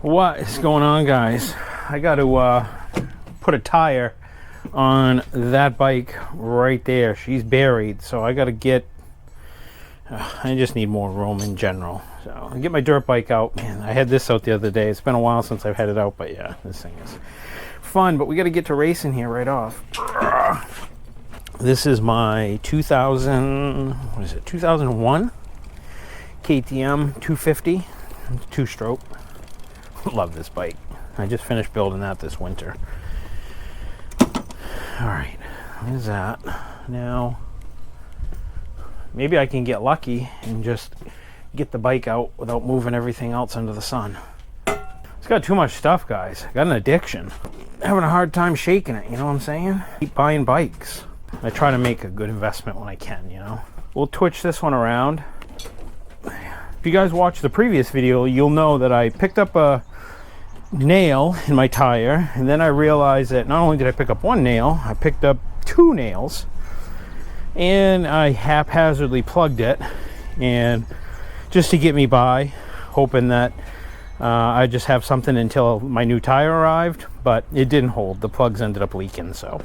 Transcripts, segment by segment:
What is going on, guys? I got to put a tire on that bike right there. She's buried, so I got to get I just need more room in general. So I get my dirt bike out. Man, I had this out the other day. It's been a while since I've had it out, but yeah, this thing is fun. But we got to get to racing here right off. This is my 2001 KTM 250 two-stroke. Love this bike. I just finished building that this winter. All right, there's that. Now, maybe I can get lucky and just get the bike out without moving everything else under the sun. It's got too much stuff, guys. I got an addiction. Having a hard time shaking it, you know what I'm saying? Keep buying bikes. I try to make a good investment when I can, you know? We'll twitch this one around. If you guys watched the previous video, you'll know that I picked up a nail in my tire, and then I realized that not only did I pick up one nail, I picked up two nails, and I haphazardly plugged it, and just to get me by, hoping that I just have something until my new tire arrived, but it didn't hold. The plugs ended up leaking, so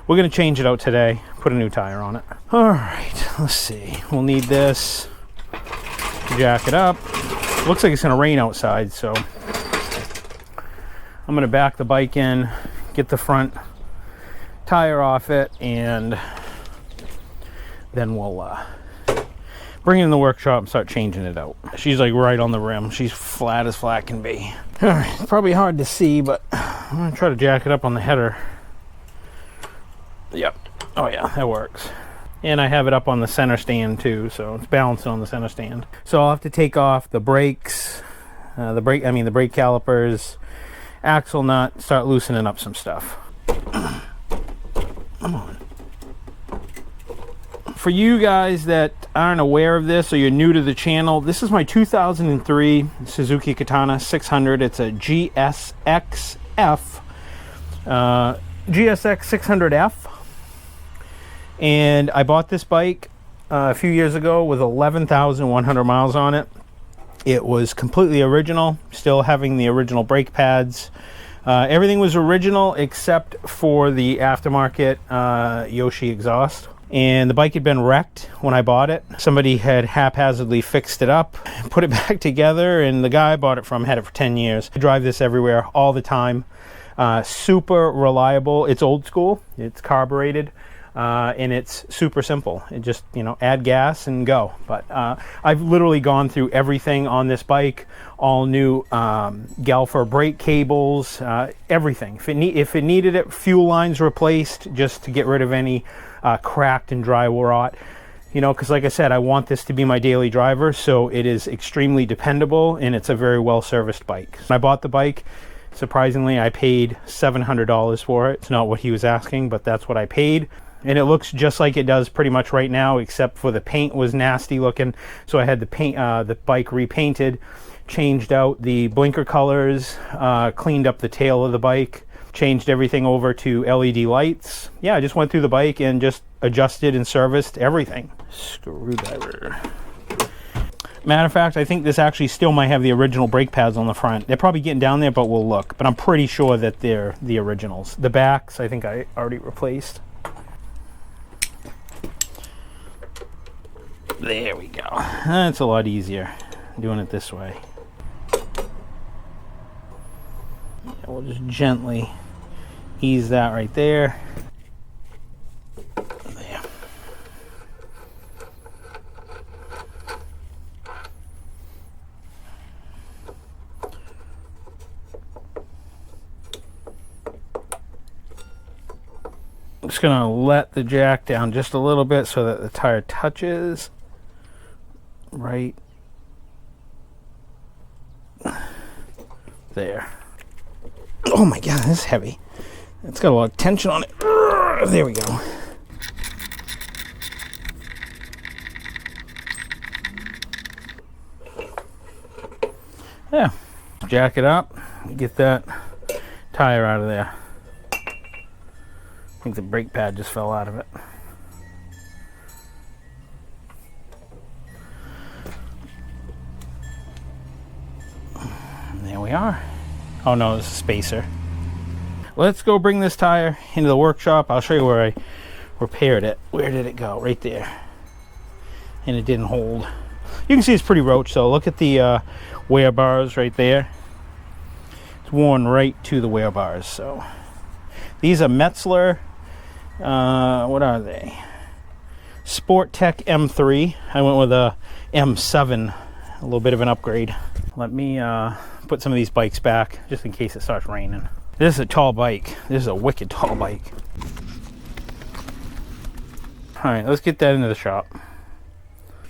we're going to change it out today, put a new tire on it. All right, let's see. We'll need this, jack it up. Looks like it's going to rain outside, so I'm going to back the bike in, get the front tire off it, and then we'll bring it in the workshop and start changing it out. She's like right on the rim. She's flat as flat can be. All right, it's probably hard to see, but I'm going to try to jack it up on the header. Yep. Oh yeah, that works. And I have it up on the center stand too, so it's balancing on the center stand. So I'll have to take off the brakes, the brake calipers, axle nut, start loosening up some stuff. Come on. For you guys that aren't aware of this or you're new to the channel, this is my 2003 Suzuki Katana 600. It's a GSX 600F. And I bought this bike a few years ago with 11,100 miles on it. It was completely original, still having the original brake pads. Everything was original except for the aftermarket Yoshi exhaust. And the bike had been wrecked when I bought it. Somebody had haphazardly fixed it up, put it back together, and the guy I bought it from had it for 10 years. I drive this everywhere all the time. Super reliable. It's old school. It's carbureted. And it's super simple. It just, you know, add gas and go. But I've literally gone through everything on this bike, all new Galfer brake cables, everything. If it needed it, fuel lines replaced just to get rid of any cracked and dry rot. You know, because like I said, I want this to be my daily driver, so it is extremely dependable, and it's a very well-serviced bike. When I bought the bike, surprisingly, I paid $700 for it. It's not what he was asking, but that's what I paid. And it looks just like it does pretty much right now, except for the paint was nasty looking. So I had the bike repainted, changed out the blinker colors, cleaned up the tail of the bike, changed everything over to LED lights. Yeah, I just went through the bike and just adjusted and serviced everything. Screwdriver. Matter of fact, I think this actually still might have the original brake pads on the front. They're probably getting down there, but we'll look. But I'm pretty sure that they're the originals. The backs, I think I already replaced. There we go. That's a lot easier doing it this way. We'll just gently ease that right there. There. I'm just gonna let the jack down just a little bit so that the tire touches right there. Oh my god, this is heavy. It's got a lot of tension on it. There we go. Yeah, jack it up, get that tire out of there. I think the brake pad just fell out of it. There we are. Oh no, it's a spacer. Let's go bring this tire into the workshop. I'll show you where I repaired it. Where did it go? Right there. And it didn't hold. You can see it's pretty roach, so look at the wear bars right there. It's worn right to the wear bars. So these are Metzler. What are they? Sport Tech M3. I went with a M7, a little bit of an upgrade. Let me put some of these bikes back just in case it starts raining. This is a tall bike. This is a wicked tall bike. All right, let's get that into the shop. All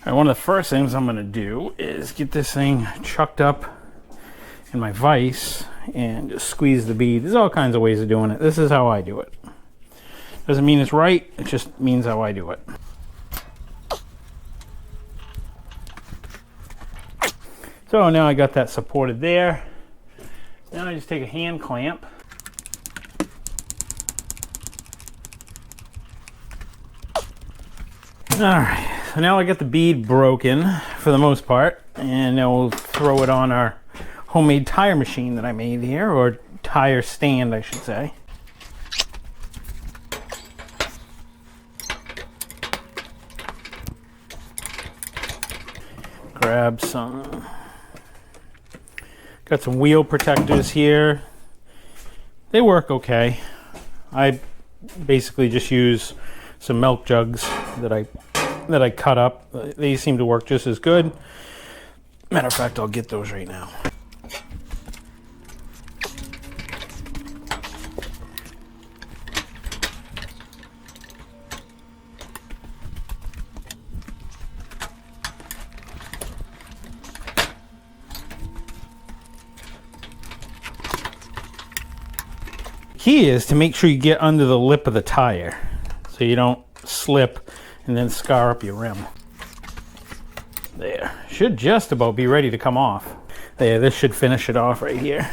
right, one of the first things I'm gonna do is get this thing chucked up in my vise and just squeeze the bead. There's all kinds of ways of doing it. This is how I do it. Doesn't mean it's right, it just means how I do it. So now I got that supported there. Now I just take a hand clamp. Alright, so now I got the bead broken for the most part, and now we'll throw it on our homemade tire machine that I made here, or tire stand I should say. Grab some, got some wheel protectors here. They work okay. I basically just use some milk jugs that I cut up. They seem to work just as good. Matter of fact, I'll get those right now. Key is to make sure you get under the lip of the tire so you don't slip and then scar up your rim. There, should just about be ready to come off. There, this should finish it off right here.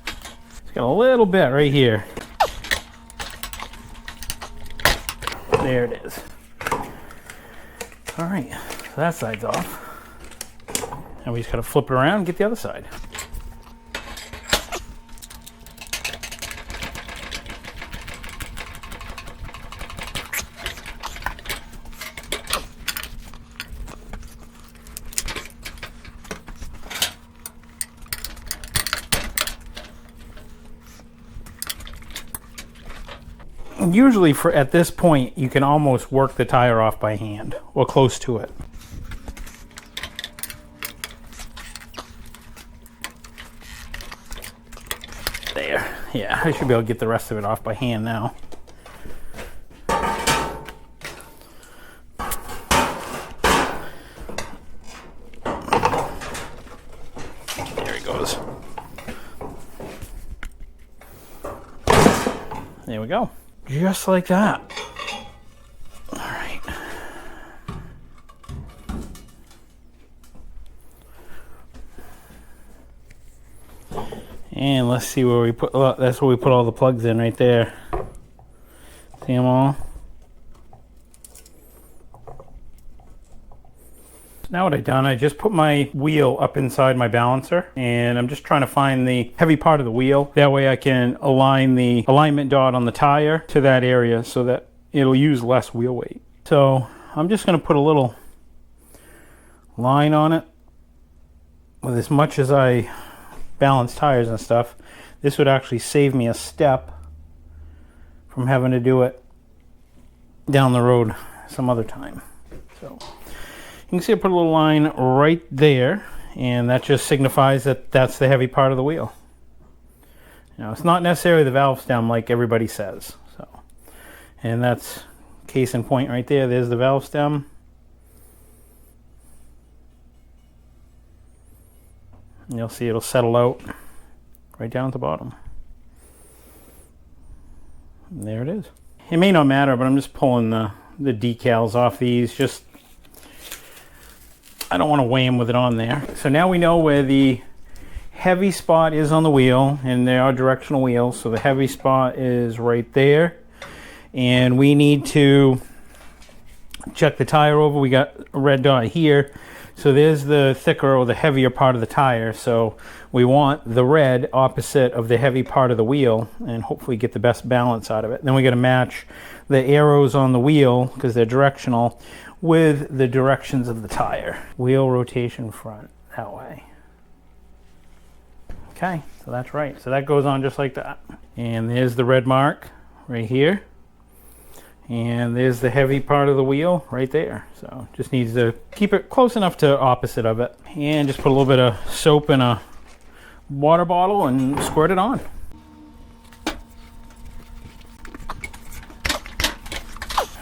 It's got a little bit right here. There it is. All right, so that side's off. And we just gotta flip it around and get the other side. Usually at this point, you can almost work the tire off by hand, or close to it. There, yeah, I should be able to get the rest of it off by hand now. There he goes. There we go. Just like that. All right. And let's see where we put, that's where we put all the plugs in right there. See them all? Now what I've done, I just put my wheel up inside my balancer, and I'm just trying to find the heavy part of the wheel. That way I can align the alignment dot on the tire to that area so that it'll use less wheel weight. So I'm just going to put a little line on it. With as much as I balance tires and stuff, this would actually save me a step from having to do it down the road some other time. So you can see I put a little line right there, and that just signifies that that's the heavy part of the wheel. Now, it's not necessarily the valve stem like everybody says. So, and that's case in point right there. There's the valve stem. And you'll see it'll settle out right down at the bottom. And there it is. It may not matter, but I'm just pulling the decals off these. Just, I don't want to weigh them with it on there. So now we know where the heavy spot is on the wheel, and they are directional wheels, so the heavy spot is right there. And we need to Check the tire over. We got a red dot here. So there's the thicker or the heavier part of the tire. So we want the red opposite of the heavy part of the wheel and hopefully get the best balance out of it. Then we got to match the arrows on the wheel, because they're directional, with the directions of the tire. Wheel rotation front, that way. Okay, so that's right. So that goes on just like that. And there's the red mark right here. And there's the heavy part of the wheel right there. So just needs to keep it close enough to opposite of it. And just put a little bit of soap in a water bottle and squirt it on.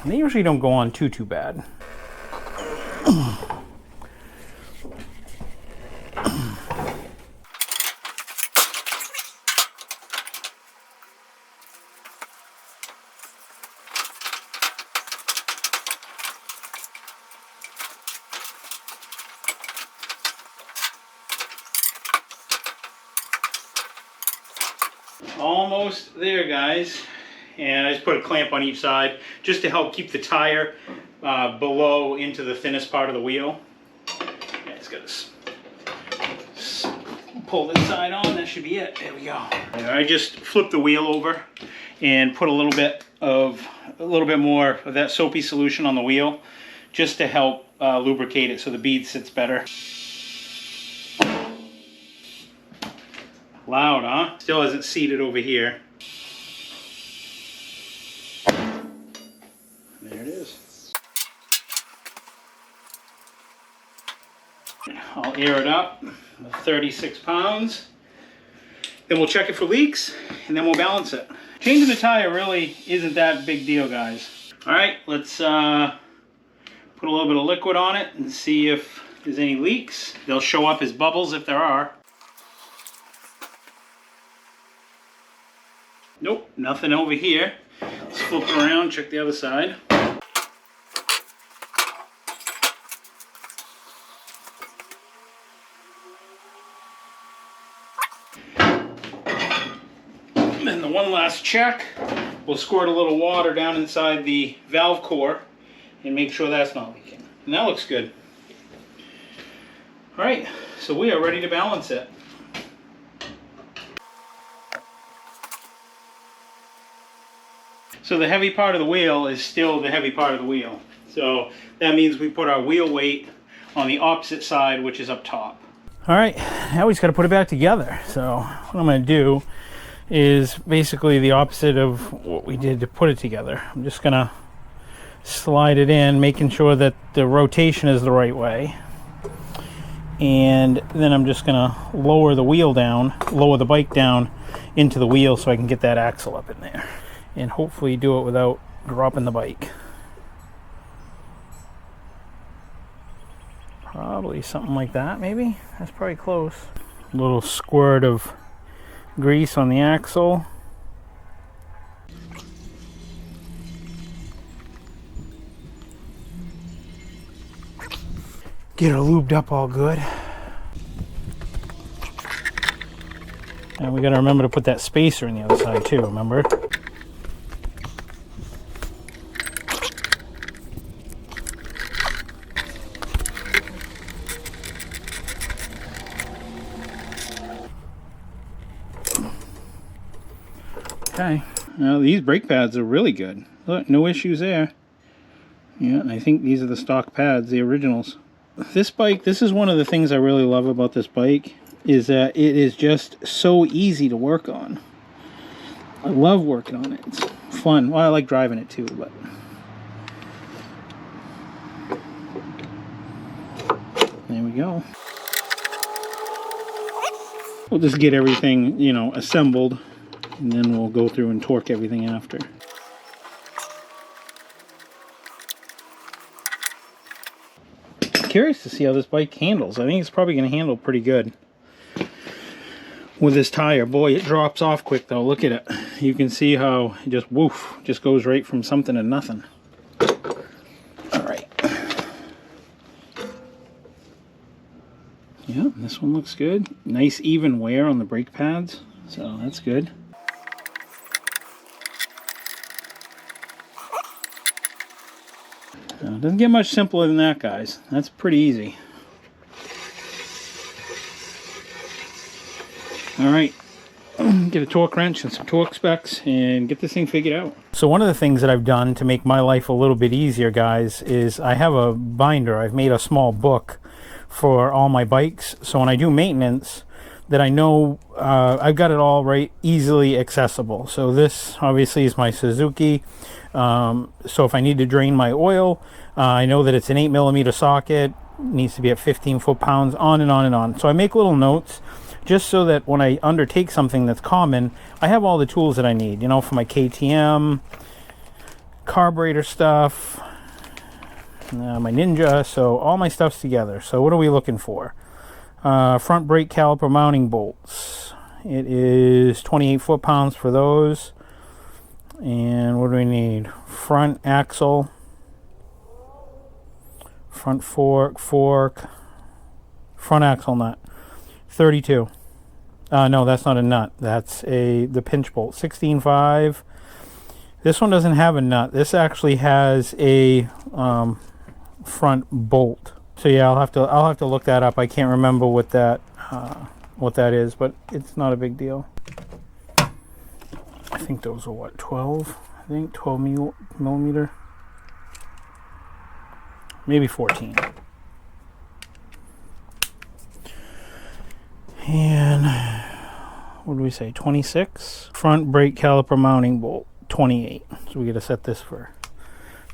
And they usually don't go on too bad. Almost there, guys. And I just put a clamp on each side just to help keep the tire below into the thinnest part of the wheel. Yeah, it's got to pull this side on. That should be it. There we go. I just flipped the wheel over and put a little bit more of that soapy solution on the wheel just to help lubricate it so the bead sits better. Loud, huh? Still hasn't seated over here. There it is. I'll air it up with 36 pounds. Then we'll check it for leaks, and then we'll balance it. Changing the tire really isn't that big deal, guys. All right, let's put a little bit of liquid on it and see if there's any leaks. They'll show up as bubbles if there are. Nope, nothing over here. Let's flip it around, check the other side. And then the one last check, we'll squirt a little water down inside the valve core and make sure that's not leaking. And that looks good. All right, so we are ready to balance it. So the heavy part of the wheel is still the heavy part of the wheel. So that means we put our wheel weight on the opposite side, which is up top. All right, now we just got to put it back together. So what I'm going to do is basically the opposite of what we did to put it together. I'm just going to slide it in, making sure that the rotation is the right way. And then I'm just going to lower the wheel down, lower the bike down into the wheel so I can get that axle up in there. And hopefully do it without dropping the bike. Probably something like that, maybe. That's probably close. A little squirt of grease on the axle. Get her lubed up all good. And we gotta remember to put that spacer on the other side too, remember? Okay, now these brake pads are really good. Look, no issues there. Yeah, and I think these are the stock pads, the originals. This bike, this is one of the things I really love about this bike, is that it is just so easy to work on. I love working on it. It's fun. Well, I like driving it too, but... there we go. We'll just get everything, you know, assembled. And then we'll go through and torque everything after. Curious to see how this bike handles. I think it's probably going to handle pretty good with this tire. Boy, it drops off quick though. Look at it. You can see how it just woof, just goes right from something to nothing. All right. Yeah, this one looks good. Nice even wear on the brake pads, so that's good. doesn't get much simpler than that, guys. That's pretty easy. All right, get a torque wrench and some torque specs and get this thing figured out. So one of the things that I've done to make my life a little bit easier, guys, is I have a binder. I've made a small book for all my bikes. So when I do maintenance, that I know I've got it all right, easily accessible. So this obviously is my Suzuki. So if I need to drain my oil, I know that it's an 8mm socket, needs to be at 15 foot-pounds, on and on and on. So I make little notes just so that when I undertake something that's common, I have all the tools that I need, you know, for my KTM, carburetor stuff, my Ninja, so all my stuff's together. So what are we looking for? Front brake caliper mounting bolts. It is 28 foot-pounds for those. And what do we need? Front axle, front fork, front axle nut, 32. No, that's not a nut. That's the pinch bolt, 16.5. This one doesn't have a nut. This actually has a front bolt. So yeah, I'll have to look that up. I can't remember what that is, but it's not a big deal. I think those are what, 12? I think 12 millimeter, maybe 14. And what do we say? 26. Front brake caliper mounting bolt, 28. So we got to set this for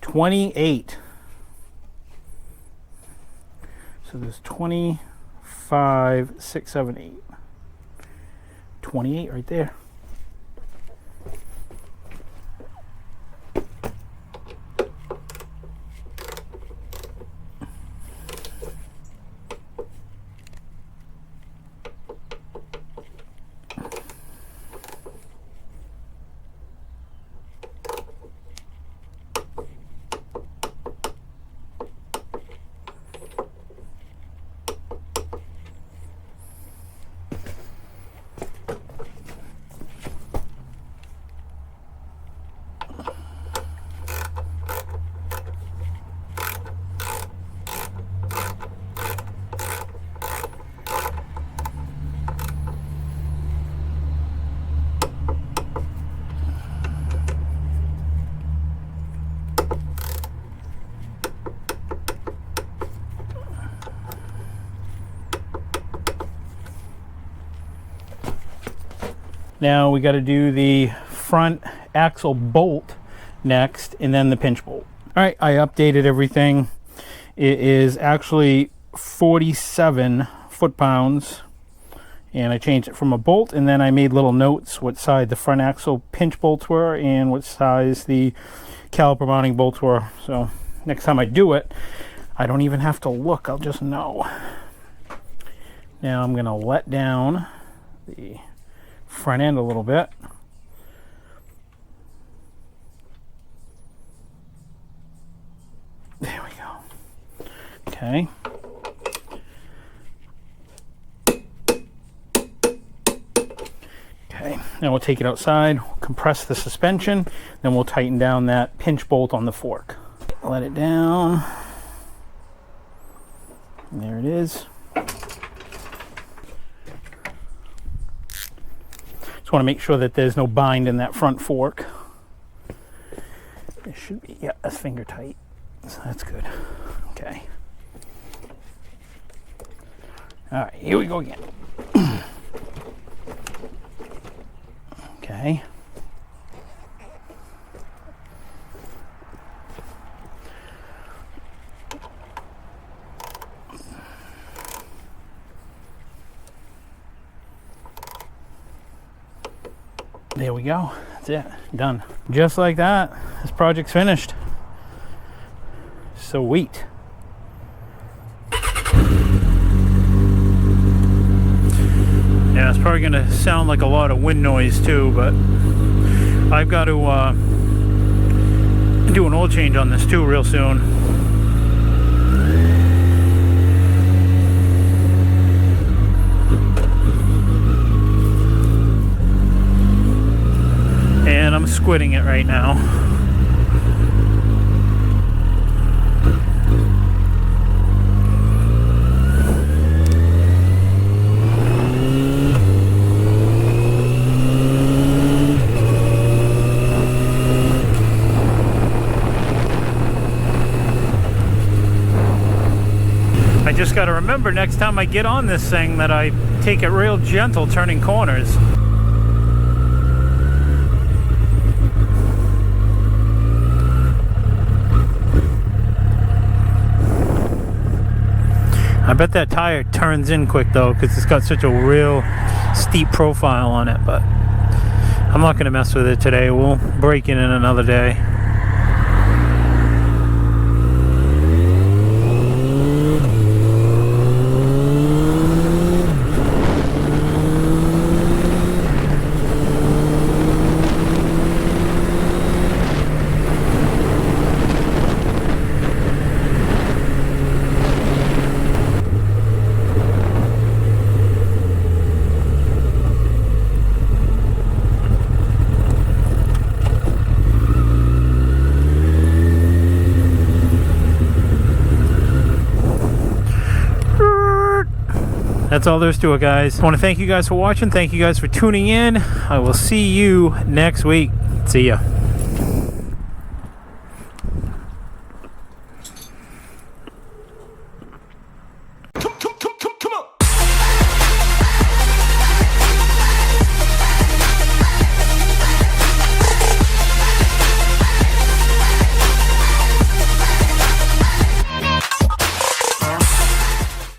28. So there's 25, 6, 7, 8. 28 right there. Now we got to do the front axle bolt next, and then the pinch bolt. All right, I updated everything. It is actually 47 foot-pounds, and I changed it from a bolt, and then I made little notes what side the front axle pinch bolts were and what size the caliper mounting bolts were. So next time I do it, I don't even have to look, I'll just know. Now I'm going to let down the front end a little bit. There we go. Okay. Okay, now we'll take it outside, compress the suspension, then we'll tighten down that pinch bolt on the fork. Let it down. And there it is. Want to make sure that there's no bind in that front fork. It should be, yeah, that's finger tight, so that's good. Okay. All right, here we go again. Okay. There we go. That's it. Done. Just like that, this project's finished. Sweet. Yeah, it's probably going to sound like a lot of wind noise too, but I've got to do an oil change on this too real soon. And I'm squidding it right now. I just got to remember next time I get on this thing that I take it real gentle turning corners. I bet that tire turns in quick though, because it's got such a real steep profile on it, but I'm not going to mess with it today. We'll break it in another day. That's all there's to it, guys. I want to thank you guys for watching. Thank you guys for tuning in. I will see you next week. See ya.